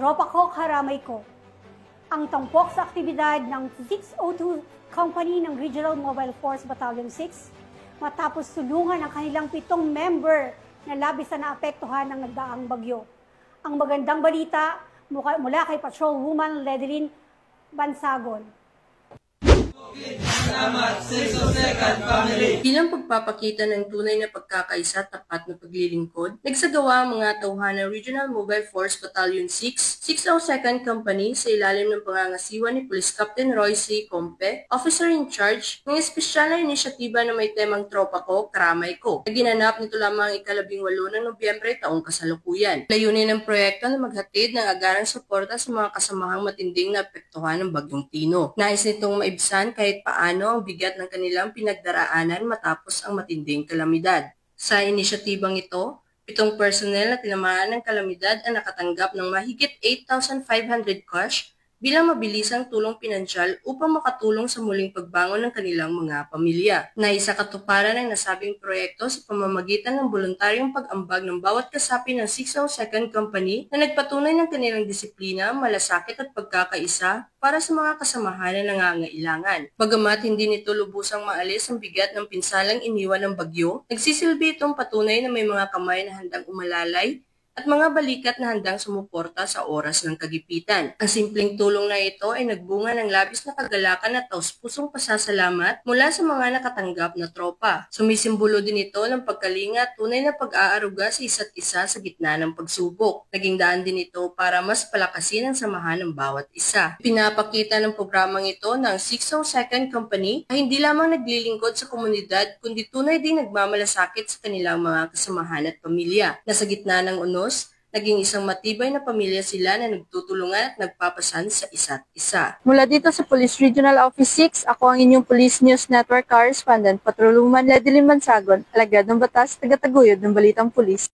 Tropa ko, karamay ko. Ang tampok sa aktibidad ng 602 Company ng Regional Mobile Force Battalion 6 matapos tulungan ang kanilang 7 member na labis na naapektuhan ng nagdaang bagyo. Ang magandang balita mula kay Patrolwoman Ledeline Bansagon. Salamat, 602nd Family! Bilang pagpapakita ng tunay na pagkakaisa at tapat na paglilingkod, nagsagawa ang mga tauhan ng Regional Mobile Force Battalion 6, 602nd Company sa ilalim ng pangangasiwa ni Police Captain Roy C. Compe, Officer in Charge, ng espesyal na inisyatiba na may temang Tropa Ko, Karamay Ko, na ginanap nito lamang ika-18 ng Nobyembre taong kasalukuyan. Layunin ng proyekto na maghatid ng agarang suporta sa mga kasamahang matinding na apektuhan ng Bagyong Tino. Nais nitong maibsan kahit paano ang bigat ng kanilang pinagdaraanan matapos ang matinding kalamidad. Sa inisyatibang ito, 7 personnel na tinamaan ng kalamidad ang nakatanggap ng mahigit 8,500 cash bilang mabilisang tulong pinansyal upang makatulong sa muling pagbangon ng kanilang mga pamilya. Naisa katuparan ng nasabing proyekto sa pamamagitan ng voluntaryong pag-ambag ng bawat kasapi ng 602nd Company na nagpatunay ng kanilang disiplina, malasakit at pagkakaisa para sa mga kasamahan na nangangailangan. Bagamat hindi nito lubusang maalis ang bigat ng pinsalang iniwan ng bagyo, nagsisilbi itong patunay na may mga kamay na handang umalalay at mga balikat na handang sumuporta sa oras ng kagipitan. Ang simpleng tulong na ito ay nagbunga ng labis na kagalakan at taus-pusong pasasalamat mula sa mga nakatanggap na tropa. Sumisimbolo din ito ng pagkalinga at tunay na pag-aaruga sa isa't isa sa gitna ng pagsubok. Naging daan din ito para mas palakasin ang samahan ng bawat isa. Pinapakita ng programang ito ng 602nd Company ay hindi lamang naglilingkod sa komunidad kundi tunay din nagmamalasakit sa kanilang mga kasamahan at pamilya. Nasa gitna ng naging isang matibay na pamilya sila na nagtutulungan at nagpapasan sa isa't isa. Mula dito sa Police Regional Office 6, ako ang inyong Police News Network Correspondent, Patrolwoman Ledeline Bansagon, alagad ng batas, tagataguyod ng Balitang Pulis.